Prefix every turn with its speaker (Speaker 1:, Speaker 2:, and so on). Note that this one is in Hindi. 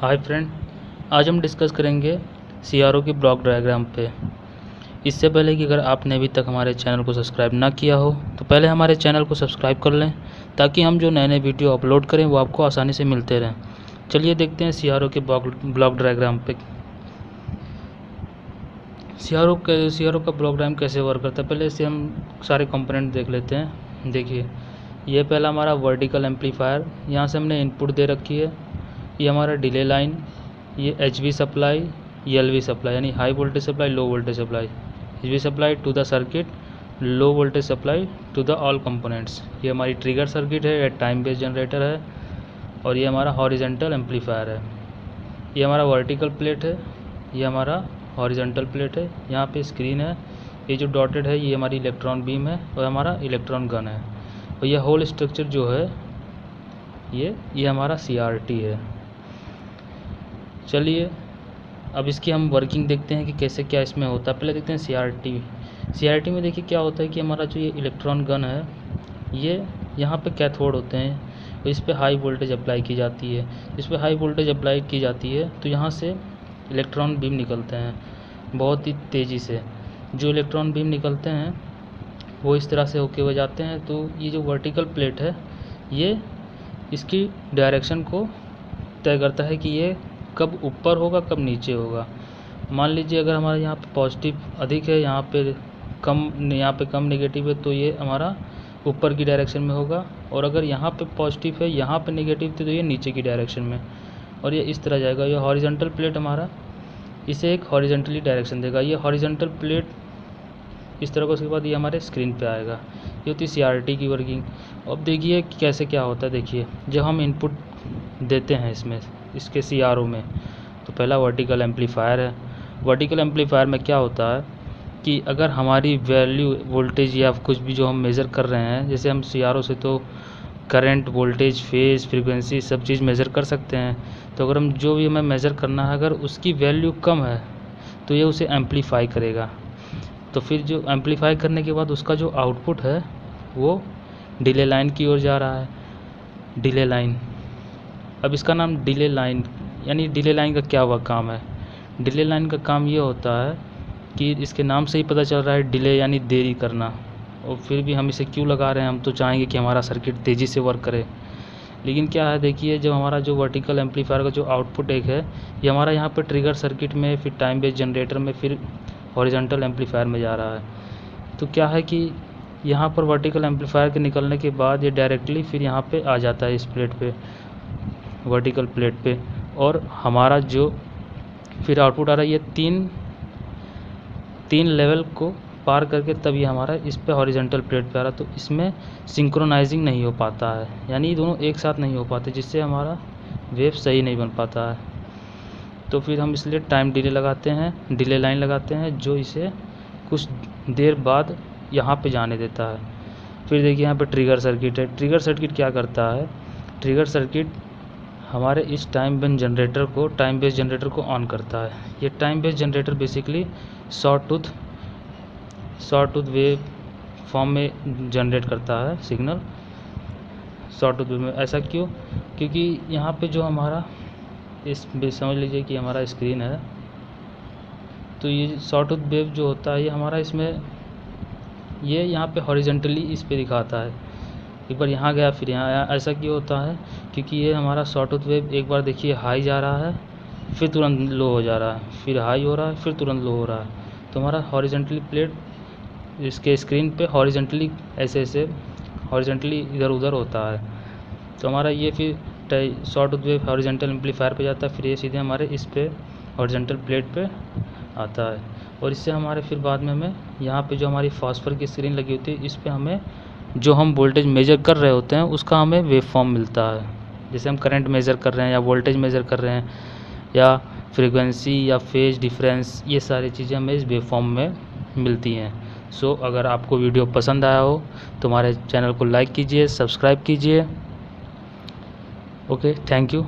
Speaker 1: हाय फ्रेंड, आज हम डिस्कस करेंगे सीआरओ की ब्लॉक डायग्राम पे। इससे पहले कि अगर आपने अभी तक हमारे चैनल को सब्सक्राइब ना किया हो तो पहले हमारे चैनल को सब्सक्राइब कर लें ताकि हम जो नए नए वीडियो अपलोड करें वो आपको आसानी से मिलते रहें। चलिए देखते हैं सीआरओ के ब्लॉक डायग्राम पे। सीआरओ का ब्लॉक डायग्राम कैसे वर्क करता है, पहले से हम सारे कंपोनेंट देख लेते हैं। देखिए, ये पहला हमारा वर्टिकल एम्पलीफायर, यहाँ से हमने इनपुट दे रखी है। ये हमारा डिले लाइन, ये HV सप्लाई, ये LV सप्लाई यानी high voltage supply, low voltage supply. HV supply to the circuit, low voltage supply to the all components. ये हमारी ट्रिगर सर्किट है, ये टाइम बेस्ड जनरेटर है, और ये हमारा हॉरिजेंटल एम्पलीफायर है। ये हमारा वर्टिकल प्लेट है, ये हमारा हॉरिजेंटल प्लेट है। यहाँ पे स्क्रीन है, ये जो डॉटेड है ये हमारी इलेक्ट्रॉन बीम है और हमारा इलेक्ट्रॉन गन है। और ये होल स्ट्रक्चर जो है ये हमारा CRT है। चलिए अब इसकी हम वर्किंग देखते हैं कि कैसे क्या इसमें होता है। पहले देखते हैं CRT में देखिए क्या होता है कि हमारा जो ये इलेक्ट्रॉन गन है ये यहाँ पे कैथोड होते हैं और इस पे हाई वोल्टेज अप्लाई की जाती है। इस पे हाई वोल्टेज अप्लाई की जाती है तो यहाँ से इलेक्ट्रॉन बीम निकलते हैं बहुत ही तेज़ी से। जो इलेक्ट्रॉन बीम निकलते हैं वो इस तरह से होके हो जाते हैं। तो ये जो वर्टिकल प्लेट है ये इसकी डायरेक्शन को तय करता है कि ये कब ऊपर होगा कब नीचे होगा। मान लीजिए अगर हमारे यहाँ पे पॉजिटिव अधिक है, यहाँ पे कम नेगेटिव है, तो ये हमारा ऊपर की डायरेक्शन में होगा। और अगर यहाँ पे पॉजिटिव है, यहाँ पे नेगेटिव तो ये नीचे की डायरेक्शन में, और ये इस तरह जाएगा। ये हॉरिजॉन्टल प्लेट हमारा इसे एक हॉरिजॉन्टली डायरेक्शन देगा। ये हॉरिजॉन्टल प्लेट इस तरह का, उसके बाद ये हमारे स्क्रीन पे आएगा। ये होती है CRT की वर्किंग। अब देखिए कैसे क्या होता है। देखिए जब हम इनपुट देते हैं इसके CRO में, तो पहला वर्टिकल एम्पलीफायर है। वर्टिकल एम्पलीफायर में क्या होता है कि अगर हमारी वैल्यू वोल्टेज या कुछ भी जो हम मेज़र कर रहे हैं, जैसे हम CRO से तो करंट, वोल्टेज, फेज़, फ्रीक्वेंसी सब चीज़ मेज़र कर सकते हैं। तो अगर हम जो भी हमें मेज़र करना है अगर उसकी वैल्यू कम है तो ये उसे एम्पलीफाई करेगा। तो फिर जो एम्पलीफाई करने के बाद उसका जो आउटपुट है वो डिले लाइन की ओर जा रहा है। डिले लाइन, अब इसका नाम डिले लाइन, यानी डिले लाइन का क्या हुआ काम है। डिले लाइन का काम ये होता है कि इसके नाम से ही पता चल रहा है डिले यानी देरी करना। और फिर भी हम इसे क्यों लगा रहे हैं, हम तो चाहेंगे कि हमारा सर्किट तेज़ी से वर्क करे। लेकिन क्या है, देखिए जब हमारा जो वर्टिकल एम्पलीफायर का जो आउटपुट एक है ये हमारा यहाँ पर ट्रिगर सर्किट में, फिर टाइम बेस्ड जनरेटर में, फिर हॉरिजॉन्टल एम्पलीफायर में जा रहा है। तो क्या है कि यहाँ पर वर्टिकल एम्पलीफायर के निकलने के बाद ये डायरेक्टली फिर यहाँ पे आ जाता है इस प्लेट पे, वर्टिकल प्लेट पे। और हमारा जो फिर आउटपुट आ रहा है ये तीन लेवल को पार करके तब ये हमारा इस पे हॉरिजॉन्टल प्लेट पे आ रहा है। तो इसमें सिंक्रोनाइजिंग नहीं हो पाता है, यानी दोनों एक साथ नहीं हो पाते, जिससे हमारा वेव सही नहीं बन पाता है। तो फिर हम इसलिए टाइम डिले लगाते हैं, डिले लाइन लगाते हैं जो इसे कुछ देर बाद यहाँ पे जाने देता है। फिर देखिए यहाँ पे ट्रिगर सर्किट है। ट्रिगर सर्किट क्या करता है, ट्रिगर सर्किट हमारे इस टाइम बेस्ड जनरेटर को ऑन करता है। ये time based generator basically short tooth wave form में जनरेट करता है सिग्नल। शॉर्ट टूथ वेव में ऐसा क्यों, क्योंकि यहाँ पे जो हमारा समझ लीजिए कि हमारा स्क्रीन है, तो ये शॉर्ट टूथ वेव जो होता है ये हमारा इसमें ये यहाँ पे हॉरिजॉन्टली इस पे दिखाता है। एक बार यहाँ गया फिर यहाँ आया, ऐसा क्यों होता है, क्योंकि ये हमारा शॉर्ट टूथ वेव एक बार देखिए हाई जा रहा है फिर तुरंत लो हो जा रहा है, फिर हाई हो रहा है फिर तुरंत लो हो रहा है। तो हमारा हॉरिजॉन्टली प्लेट इसके स्क्रीन पे हॉरिजॉन्टली ऐसे हॉरिजॉन्टली इधर उधर होता है। तो हमारा ये फिर short tooth wave horizontal amplifier पे जाता है, फिर ये सीधे हमारे इस पे हॉरिजॉन्टल प्लेट पे आता है। और इससे हमारे फिर बाद में हमें यहाँ पे जो हमारी फॉस्फर की स्क्रीन लगी होती है इस पे हमें जो हम वोल्टेज मेज़र कर रहे होते हैं उसका हमें वेव फॉर्म मिलता है। जैसे हम करंट मेज़र कर रहे हैं या वोल्टेज मेज़र कर रहे हैं या फ्रीक्वेंसी या फेज डिफरेंस, ये सारी चीज़ें हमें इस वेव फॉर्म में मिलती हैं। सो अगर आपको वीडियो पसंद आया हो तो हमारे चैनल को लाइक कीजिए, सब्सक्राइब कीजिए। Okay, thank you.